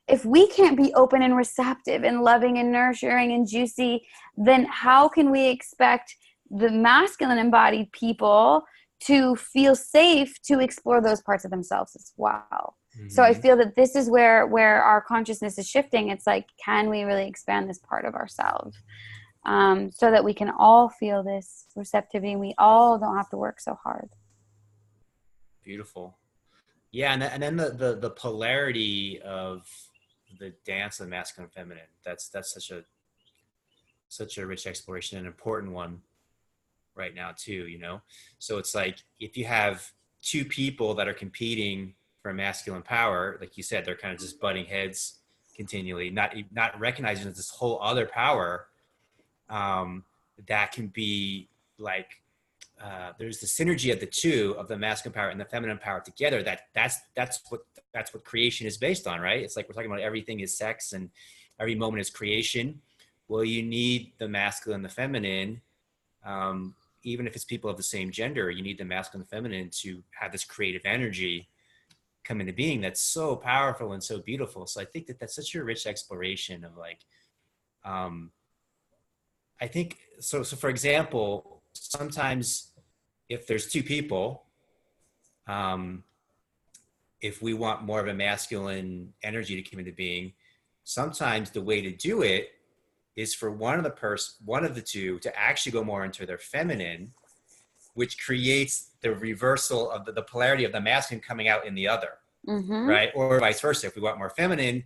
If we can't be open and receptive and loving and nurturing and juicy, then how can we expect the masculine embodied people to feel safe to explore those parts of themselves as well? So I feel that this is where our consciousness is shifting. It's like, can we really expand this part of ourselves, so that we can all feel this receptivity and we all don't have to work so hard. Beautiful. Yeah. And then the polarity of the dance of masculine and feminine, that's such a rich exploration, and an important one right now too, you know? So it's like, if you have two people that are competing for masculine power, like you said, they're kind of just butting heads continually, not recognizing that this whole other power, that can be like, there's the synergy of the two, of the masculine power and the feminine power together. That's what creation is based on, right? It's like we're talking about everything is sex and every moment is creation. Well, you need the masculine and the feminine. Even if it's people of the same gender, you need the masculine and feminine to have this creative energy come into being that's so powerful and so beautiful. So I think that that's such a rich exploration of like, I think, so for example, sometimes if there's two people, if we want more of a masculine energy to come into being, sometimes the way to do it is for one of the two to actually go more into their feminine, which creates the reversal of the polarity of the masculine coming out in the other, right? Or vice versa. If we want more feminine,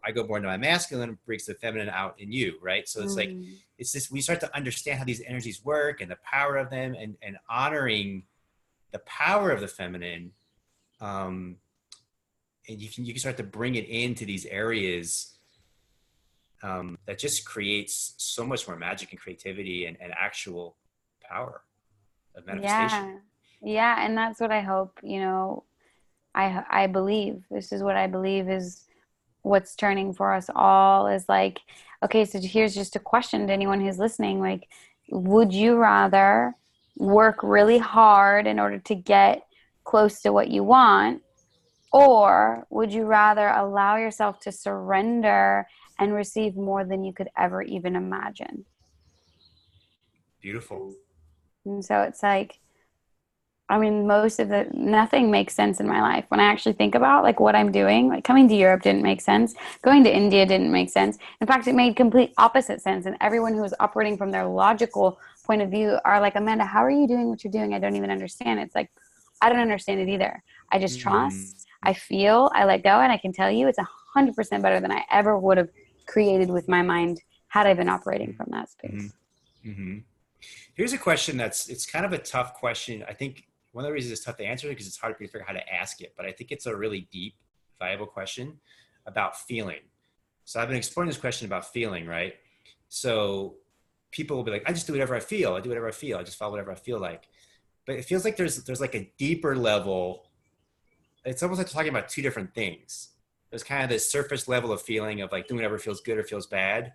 I go more into my masculine, brings the feminine out in you, right? So it's like, it's this, we start to understand how these energies work and the power of them, and honoring the power of the feminine. And you can start to bring it into these areas that just creates so much more magic and creativity and actual power of manifestation. Yeah. And that's what I hope, you know, I believe, this is what I believe is what's turning for us all, is like, okay, so here's just a question to anyone who's listening. Like, would you rather work really hard in order to get close to what you want? Or would you rather allow yourself to surrender and receive more than you could ever even imagine? Beautiful. And so it's like, I mean, nothing makes sense in my life. When I actually think about like what I'm doing, like coming to Europe didn't make sense. Going to India didn't make sense. In fact, it made complete opposite sense. And everyone who is operating from their logical point of view are like, Amanda, how are you doing what you're doing? I don't even understand. It's like, I don't understand it either. I just trust, I feel, I let go. And I can tell you it's 100% better than I ever would have created with my mind had I been operating from that space. Here's a question it's kind of a tough question. I think one of the reasons it's tough to answer is because it's hard for you to figure out how to ask it, but I think it's a really deep, valuable question about feeling. So I've been exploring this question about feeling, right? So people will be like, I just do whatever I feel. I do whatever I feel. I just follow whatever I feel like. But it feels like there's like a deeper level. It's almost like talking about two different things. There's kind of this surface level of feeling of like doing whatever feels good or feels bad,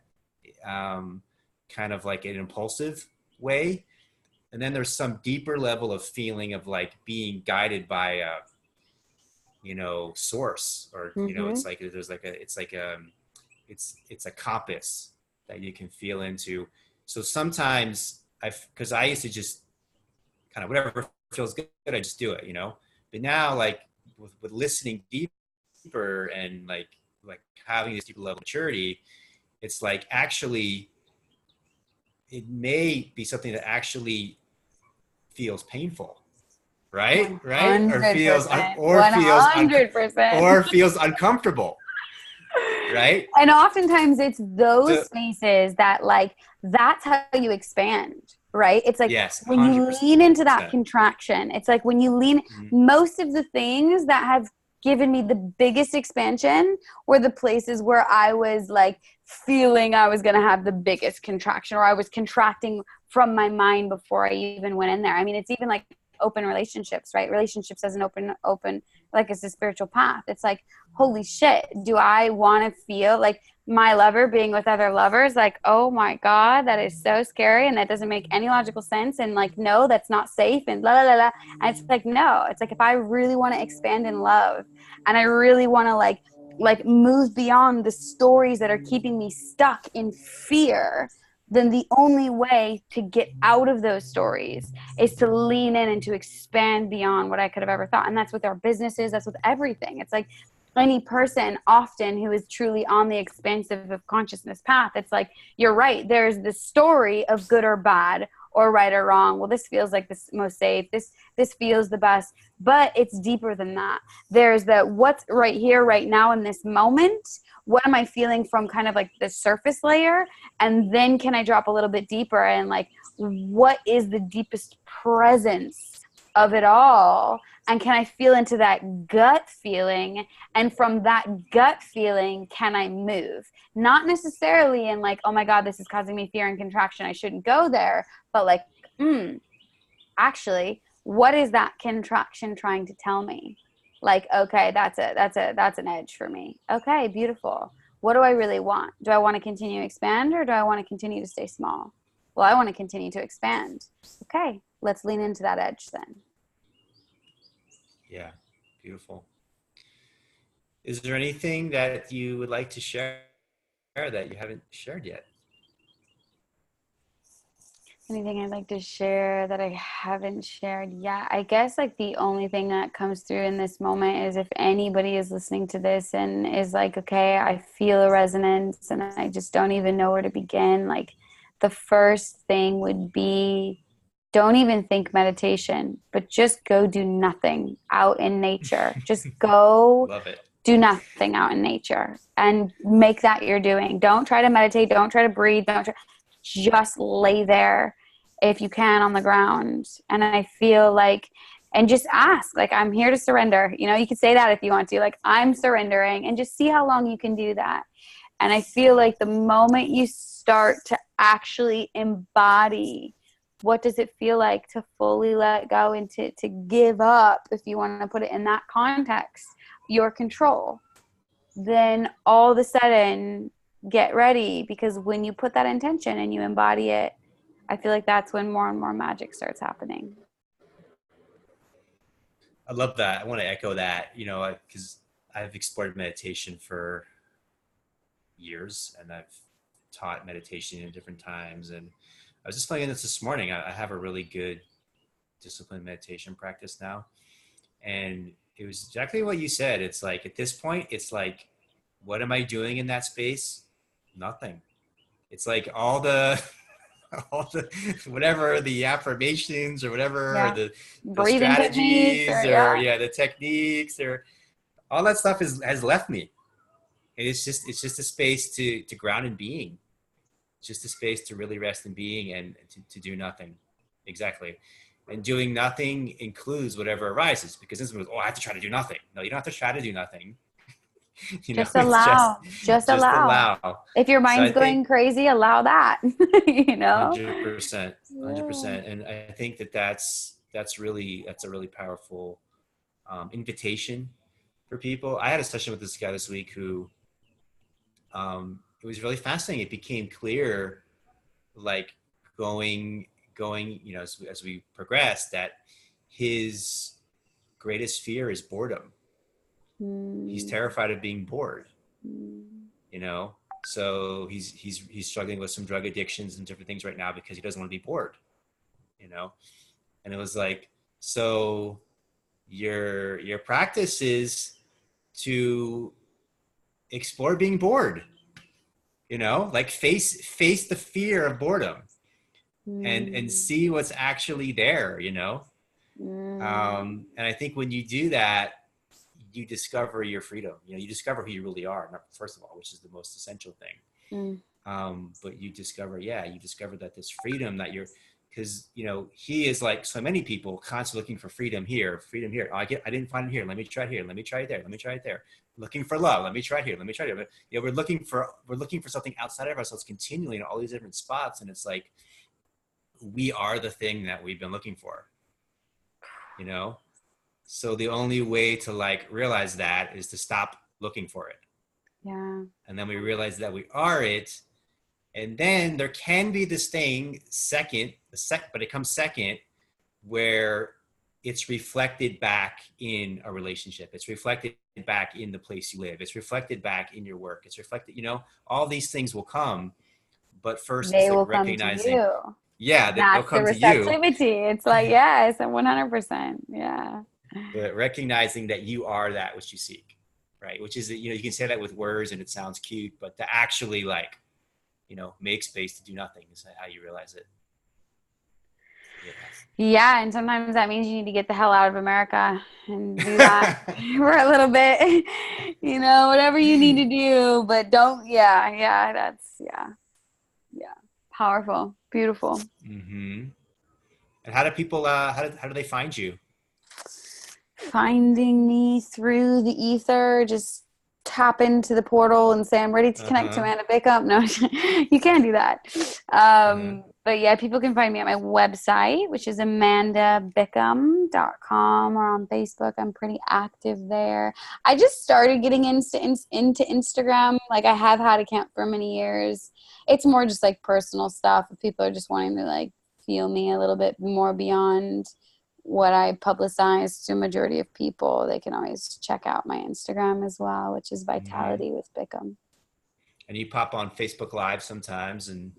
kind of like an impulsive way. And then there's some deeper level of feeling of like being guided by a, you know, source, or, you know, it's like, it's a compass that you can feel into. So sometimes cause I used to just kind of whatever feels good, I just do it, you know, but now like with listening deeper and like having this deeper level of maturity, it's like actually, it may be something that actually feels painful, right? 100%, Right? Or feels 100%. uncomfortable, right? And oftentimes it's those So, spaces that like, that's how you expand, right? It's like yes, when you 100%. lean into that contraction, it's like when you lean, most of the things that have given me the biggest expansion were the places where I was like feeling I was going to have the biggest contraction, or I was contracting from my mind before I even went in there. I mean, it's even like open relationships, right? Relationships as an open, like it's a spiritual path. It's like, holy shit, do I want to feel like my lover being with other lovers? Like, oh my God, that is so scary. And that doesn't make any logical sense. And like, no, that's not safe and la, la, la, la. And it's like, no, it's like, if I really want to expand in love and I really want to like move beyond the stories that are keeping me stuck in fear, then the only way to get out of those stories is to lean in and to expand beyond what I could have ever thought. And that's with our businesses, that's with everything. It's like any person often who is truly on the expansive of consciousness path, it's like, you're right, there's the story of good or bad or right or wrong. Well, this feels like the most safe, this feels the best, but it's deeper than that. There's the what's right here right now in this moment, what am I feeling from kind of like the surface layer, and then can I drop a little bit deeper and like, what is the deepest presence of it all, and can I feel into that gut feeling, and from that gut feeling can I move, not necessarily in like, oh my God, this is causing me fear and contraction, I shouldn't go there, but like, actually, what is that contraction trying to tell me? Like, okay, that's an edge for me. Okay, beautiful. What do I really want? Do I want to continue to expand, or do I want to continue to stay small? Well, I want to continue to expand. Okay, let's lean into that edge then. Yeah, beautiful. Is there anything that you would like to share that you haven't shared yet? Anything I'd like to share that I haven't shared yet? I guess like the only thing that comes through in this moment is if anybody is listening to this and is like, okay, I feel a resonance and I just don't even know where to begin. Like the first thing would be, don't even think meditation, but just go do nothing out in nature. Just go Love it. do nothing out in nature and make that your doing. Don't try to meditate. Don't try to breathe. Just lay there if you can on the ground. And I feel like, and just ask, like, I'm here to surrender. You know, you could say that if you want to, like, I'm surrendering, and just see how long you can do that. And I feel like the moment you start to actually embody, what does it feel like to fully let go and to give up, if you want to put it in that context, your control, then all of a sudden get ready, because when you put that intention and you embody it, I feel like that's when more and more magic starts happening. I love that. I want to echo that, you know, because I've explored meditation for years and I've taught meditation in different times. And I was just playing this morning. I have a really good disciplined meditation practice now. And it was exactly what you said. It's like, at this point, it's like, what am I doing in that space? Nothing. It's like all the whatever the affirmations or whatever, Yeah. or the Breathing strategies techniques, or the techniques, or all that stuff has left me. And it's just a space to ground in being. It's just a space to really rest in being and to do nothing. Exactly. And doing nothing includes whatever arises, because this was, I have to try to do nothing. No, you don't have to try to do nothing. You know, just it's allow, just allow. If your So I mind's think going crazy, allow that. You know, 100%, 100%. And I think that's a really powerful invitation for people. I had a session with this guy this week who, it was really fascinating. It became clear, like going, you know, as we progressed, that his greatest fear is boredom. He's terrified of being bored, you know? So he's struggling with some drug addictions and different things right now because he doesn't want to be bored, you know? And it was like, so your practice is to explore being bored, you know, like face the fear of boredom and see what's actually there, you know? And I think when you do that, you discover your freedom. You know, you discover who you really are, first of all, which is the most essential thing. But you discover, you discover that this freedom that you're, because, you know, he is like so many people constantly looking for freedom here. Oh, I didn't find it here. Let me try it here. Let me try it there. Let me try it there. Looking for love. Let me try it here. Let me try it here. But, you know, we're looking for something outside of ourselves continually in all these different spots. And it's like, we are the thing that we've been looking for, you know? So the only way to like realize that is to stop looking for it. Yeah. And then we realize that we are it. And then there can be this thing but it comes second, where it's reflected back in a relationship. It's reflected back in the place you live. It's reflected back in your work. It's reflected, you know, all these things will come. But first it's They like will come to recognizing, you. they'll That's the come to you. receptivity. It's like, yes, 100%. Yeah. But recognizing that you are that which you seek, right? Which is, you know, you can say that with words and it sounds cute, but to actually like, you know, make space to do nothing is how you realize it. Yeah, and sometimes that means you need to get the hell out of America and do that for a little bit. You know, whatever you need to do, but don't. Yeah. Powerful, beautiful. Mm-hmm. And how do people? How do they find you? Finding me through the ether, just tap into the portal and say, I'm ready to connect to Amanda Biccum. No, you can't do that. But yeah, people can find me at my website, which is amandabiccum.com, or on Facebook. I'm pretty active there. I just started getting into Instagram. Like, I have had an account for many years. It's more just like personal stuff. If people are just wanting to like feel me a little bit more beyond what I publicize to a majority of people, they can always check out my Instagram as well, which is Vitality with Biccum. And you pop on Facebook Live sometimes, and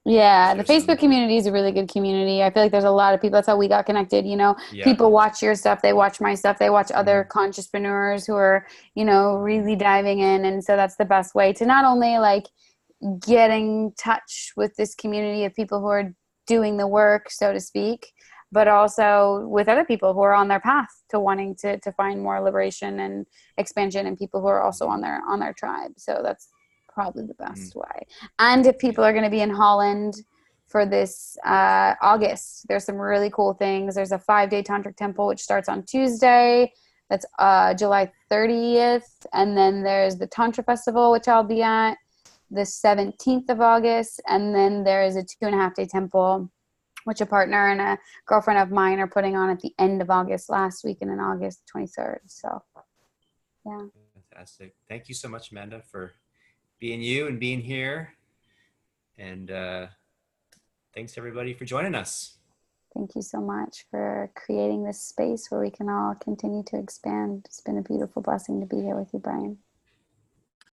yeah, the Facebook community is a really good community. I feel like there's a lot of people. That's how we got connected. You know, people watch your stuff, they watch my stuff, they watch other consciouspreneurs who are, you know, really diving in. And so that's the best way to not only like get in touch with this community of people who are doing the work, so to speak, but also with other people who are on their path to wanting to find more liberation and expansion, and people who are also on their tribe. So that's probably the best way. And if people are going to be in Holland for this August, there's some really cool things. There's a 5-day tantric temple, which starts on Tuesday. That's July 30th. And then there's the Tantra Festival, which I'll be at the 17th of August. And then there is a 2.5-day temple, which a partner and a girlfriend of mine are putting on at the end of August, last weekend in August 23rd. So, yeah. Fantastic. Thank you so much, Amanda, for being you and being here. And thanks everybody for joining us. Thank you so much for creating this space where we can all continue to expand. It's been a beautiful blessing to be here with you, Brian.